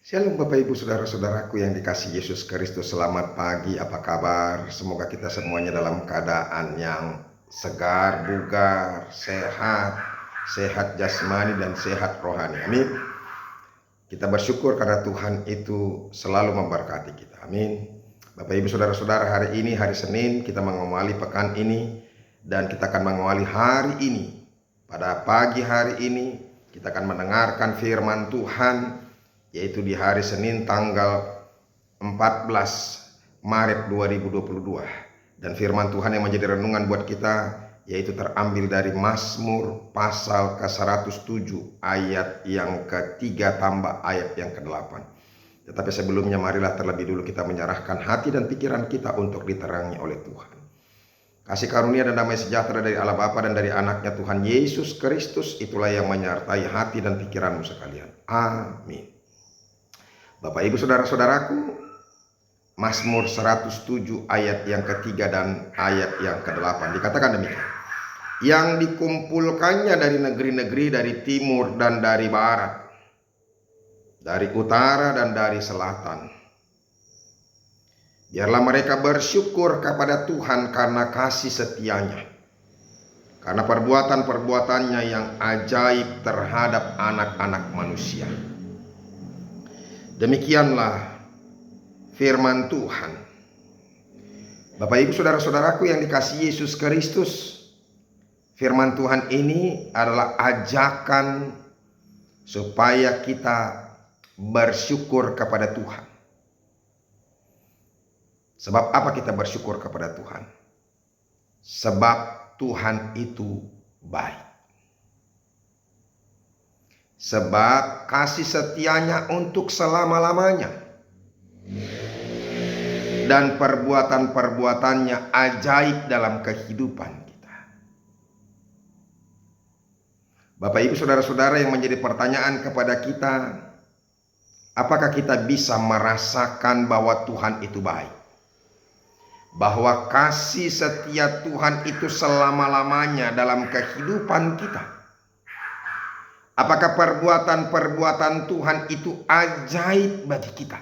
Shalom Bapak Ibu Saudara-saudaraku yang dikasihi Yesus Kristus. Selamat pagi, apa kabar? Semoga kita semuanya dalam keadaan yang segar, bugar, sehat jasmani dan sehat rohani. Amin. Kita bersyukur karena Tuhan itu selalu memberkati kita. Amin. Bapak Ibu Saudara-saudara, hari ini hari Senin, kita mengawali pekan ini dan kita akan mengawali hari ini. Pada pagi hari ini kita akan mendengarkan firman Tuhan, yaitu di hari Senin tanggal 14 Maret 2022. Dan firman Tuhan yang menjadi renungan buat kita yaitu terambil dari Mazmur pasal ke-107 ayat yang ke-3 tambah ayat yang ke-8. Tetapi sebelumnya marilah terlebih dulu kita menyerahkan hati dan pikiran kita untuk diterangi oleh Tuhan. Kasih karunia dan damai sejahtera dari Allah Bapa dan dari anaknya Tuhan Yesus Kristus itulah yang menyertai hati dan pikiranmu sekalian. Amin. Bapak Ibu Saudara-saudaraku, Mazmur 107 ayat yang ketiga dan ayat yang ke-8 dikatakan demikian. Yang dikumpulkannya dari negeri-negeri, dari timur dan dari barat, dari utara dan dari selatan. Biarlah mereka bersyukur kepada Tuhan karena kasih setianya, karena perbuatan-perbuatannya yang ajaib terhadap anak-anak manusia. Demikianlah firman Tuhan. Bapak Ibu Saudara-saudaraku yang dikasihi Yesus Kristus, firman Tuhan ini adalah ajakan supaya kita bersyukur kepada Tuhan. Sebab apa kita bersyukur kepada Tuhan? Sebab Tuhan itu baik. Sebab kasih setianya untuk selama-lamanya. Dan perbuatan-perbuatannya ajaib dalam kehidupan kita. Bapak Ibu Saudara-saudara yang menjadi pertanyaan kepada kita, apakah kita bisa merasakan bahwa Tuhan itu baik? Bahwa kasih setia Tuhan itu selama-lamanya dalam kehidupan kita? Apakah perbuatan-perbuatan Tuhan itu ajaib bagi kita?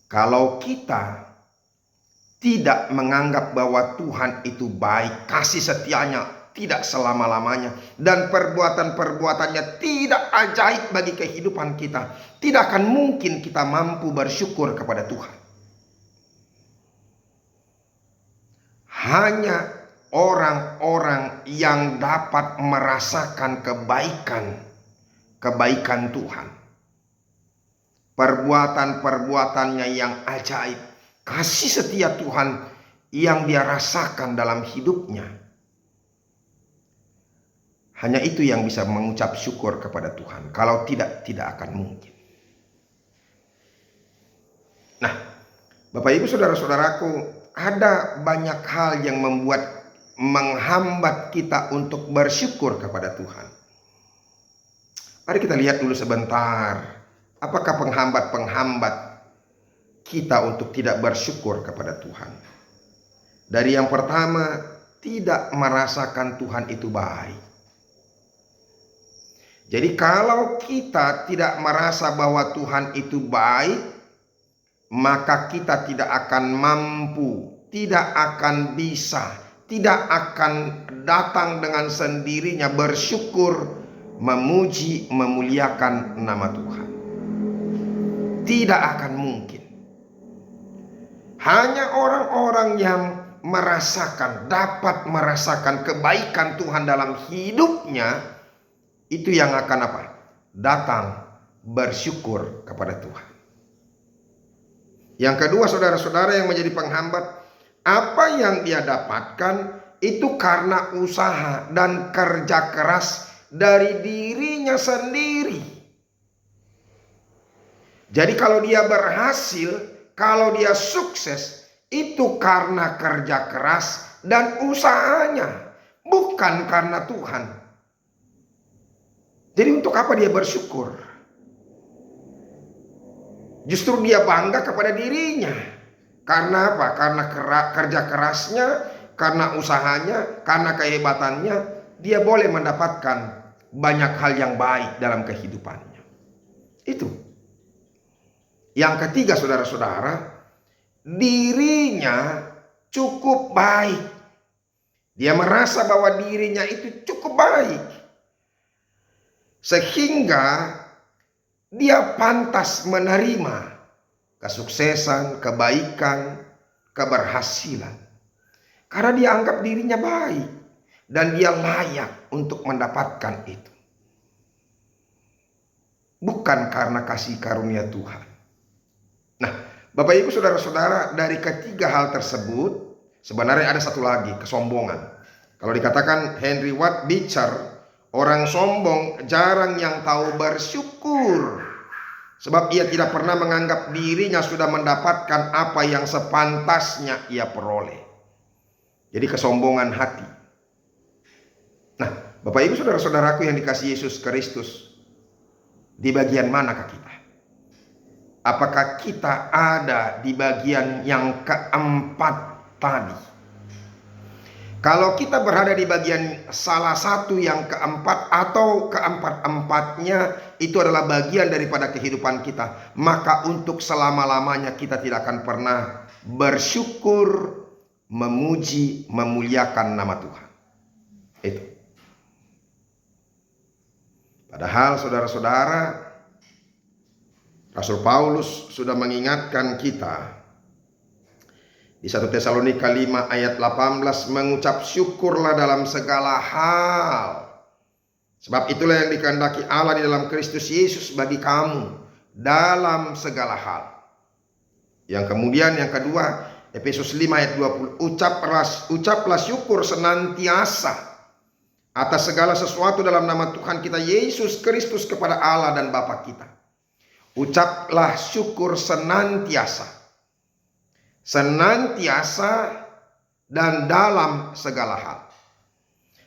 Kalau kita tidak menganggap bahwa Tuhan itu baik, kasih setianya tidak selama-lamanya, dan perbuatan-perbuatannya tidak ajaib bagi kehidupan kita, tidak akan mungkin kita mampu bersyukur kepada Tuhan. Hanya orang-orang yang dapat merasakan kebaikan Tuhan, perbuatan-perbuatannya yang ajaib, kasih setia Tuhan yang dia rasakan dalam hidupnya, hanya itu yang bisa mengucap syukur kepada Tuhan. Kalau tidak akan mungkin. Nah, Bapak Ibu Saudara-saudaraku, ada banyak hal yang menghambat kita untuk bersyukur kepada Tuhan. Mari kita lihat dulu sebentar, apakah penghambat-penghambat kita untuk tidak bersyukur kepada Tuhan. Dari yang pertama, tidak merasakan Tuhan itu baik. Jadi kalau kita tidak merasa bahwa Tuhan itu baik, maka kita tidak akan mampu, tidak akan bisa, tidak akan datang dengan sendirinya bersyukur, memuji, memuliakan nama Tuhan. Tidak akan mungkin. Hanya orang-orang yang dapat merasakan kebaikan Tuhan dalam hidupnya, itu yang akan apa? Datang bersyukur kepada Tuhan. Yang kedua, saudara-saudara yang menjadi penghambat, apa yang dia dapatkan itu karena usaha dan kerja keras dari dirinya sendiri. Jadi kalau dia berhasil, kalau dia sukses, itu karena kerja keras dan usahanya, bukan karena Tuhan. Jadi untuk apa dia bersyukur? Justru dia bangga kepada dirinya. Karena apa? Karena kerja kerasnya, karena usahanya, karena kehebatannya, dia boleh mendapatkan banyak hal yang baik dalam kehidupannya. Itu. Yang ketiga, saudara-saudara, dirinya cukup baik. Dia merasa bahwa dirinya itu cukup baik, sehingga dia pantas menerima kesuksesan, kebaikan, keberhasilan. Karena dia anggap dirinya baik dan dia layak untuk mendapatkan itu. Bukan karena kasih karunia Tuhan. Nah, Bapak Ibu saudara-saudara, dari ketiga hal tersebut sebenarnya ada satu lagi, kesombongan. Kalau dikatakan Henry Ward Beecher, orang sombong jarang yang tahu bersyukur. Sebab ia tidak pernah menganggap dirinya sudah mendapatkan apa yang sepantasnya ia peroleh. Jadi kesombongan hati. Nah, Bapak Ibu saudara-saudaraku yang dikasihi Yesus Kristus, di bagian manakah kita? Apakah kita ada di bagian yang keempat tadi? Kalau kita berada di bagian salah satu yang keempat atau keempat-empatnya, itu adalah bagian daripada kehidupan kita, maka untuk selama-lamanya kita tidak akan pernah bersyukur, memuji, memuliakan nama Tuhan. Itu. Padahal saudara-saudara, Rasul Paulus sudah mengingatkan kita di 1 Tesalonika 5 ayat 18, mengucap syukurlah dalam segala hal. Sebab itulah yang dikehendaki Allah di dalam Kristus Yesus bagi kamu dalam segala hal. Yang kemudian yang kedua, Efesus 5 ayat 20, ucaplah syukur senantiasa atas segala sesuatu dalam nama Tuhan kita Yesus Kristus kepada Allah dan Bapa kita. Ucaplah syukur senantiasa. Senantiasa dan dalam segala hal.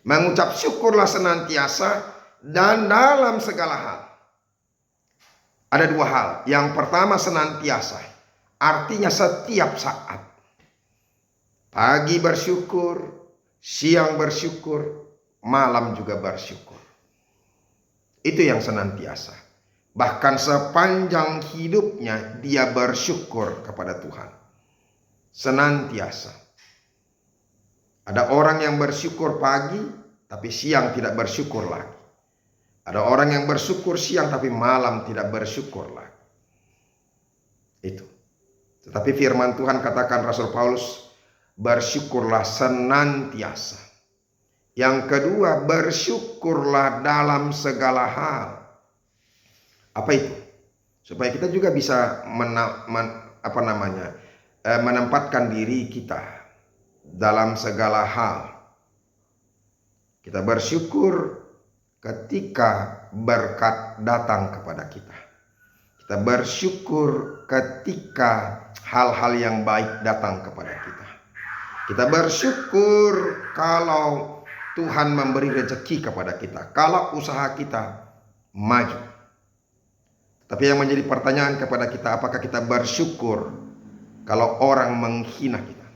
Mengucap syukurlah senantiasa dan dalam segala hal. Ada dua hal. Yang pertama senantiasa, artinya setiap saat. Pagi bersyukur, siang bersyukur, malam juga bersyukur. Itu yang senantiasa. Bahkan sepanjang hidupnya dia bersyukur kepada Tuhan. Senantiasa. Ada orang yang bersyukur pagi tapi siang tidak bersyukur lagi. Ada orang yang bersyukur siang tapi malam tidak bersyukur lagi. Itu. Tetapi firman Tuhan katakan Rasul Paulus, bersyukurlah senantiasa. Yang kedua, bersyukurlah dalam segala hal. Apa itu? Supaya kita juga bisa menempatkan diri kita dalam segala hal. Kita bersyukur ketika berkat datang kepada kita. Kita bersyukur ketika hal-hal yang baik datang kepada kita. Kita bersyukur kalau Tuhan memberi rezeki kepada kita, kalau usaha kita maju. Tapi yang menjadi pertanyaan kepada kita, apakah kita bersyukur kalau orang menghina kita,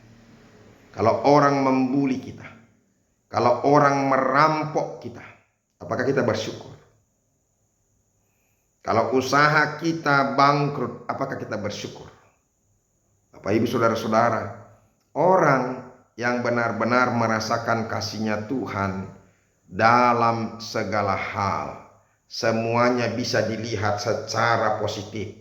kalau orang membuli kita, kalau orang merampok kita, apakah kita bersyukur? Kalau usaha kita bangkrut, apakah kita bersyukur? Bapak Ibu saudara-saudara, orang yang benar-benar merasakan kasih-Nya Tuhan dalam segala hal, semuanya bisa dilihat secara positif.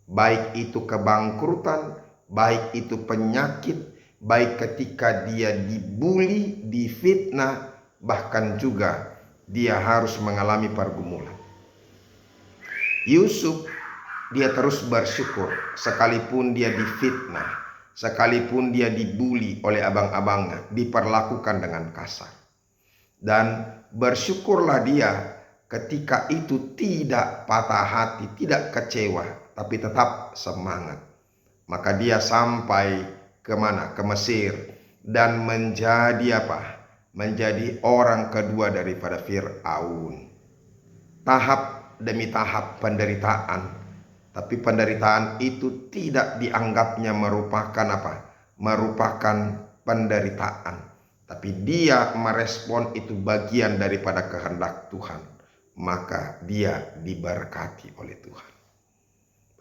Baik itu kebangkrutan, baik itu penyakit, baik ketika dia dibuli, difitnah, bahkan juga dia harus mengalami pergumulan. Yusuf, dia terus bersyukur sekalipun dia difitnah, sekalipun dia dibuli oleh abang-abangnya, diperlakukan dengan kasar. Dan bersyukurlah dia ketika itu tidak patah hati, tidak kecewa, tapi tetap semangat. Maka dia sampai ke mana? Ke Mesir, dan menjadi apa? Menjadi orang kedua daripada Fir'aun. Tahap demi tahap penderitaan, tapi penderitaan itu tidak dianggapnya merupakan apa? Merupakan penderitaan, tapi dia merespon itu bagian daripada kehendak Tuhan. maka dia diberkati oleh Tuhan.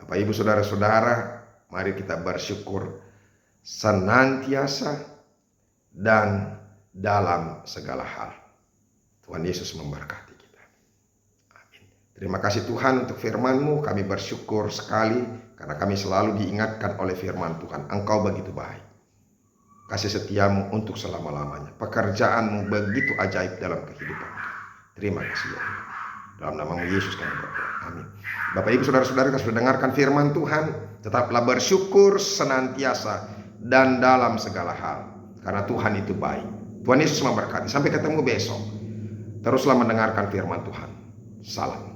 Bapak Ibu saudara-saudara, mari kita bersyukur senantiasa dan dalam segala hal. Tuhan Yesus memberkati kita. Amin. Terima kasih Tuhan untuk firman-Mu. Kami bersyukur sekali karena kami selalu diingatkan oleh firman Tuhan. Engkau begitu baik. Kasih setiamu untuk selama-lamanya. Pekerjaanmu begitu ajaib dalam kehidupan kami. Terima kasih ya Tuhan. Dalam nama Yesus kami berdoa. Amin. Bapak Ibu saudara-saudara, yang sudah dengarkan firman Tuhan, tetaplah bersyukur senantiasa dan dalam segala hal. Karena Tuhan itu baik. Tuhan Yesus memberkati. Sampai ketemu besok. Teruslah mendengarkan firman Tuhan. Salam.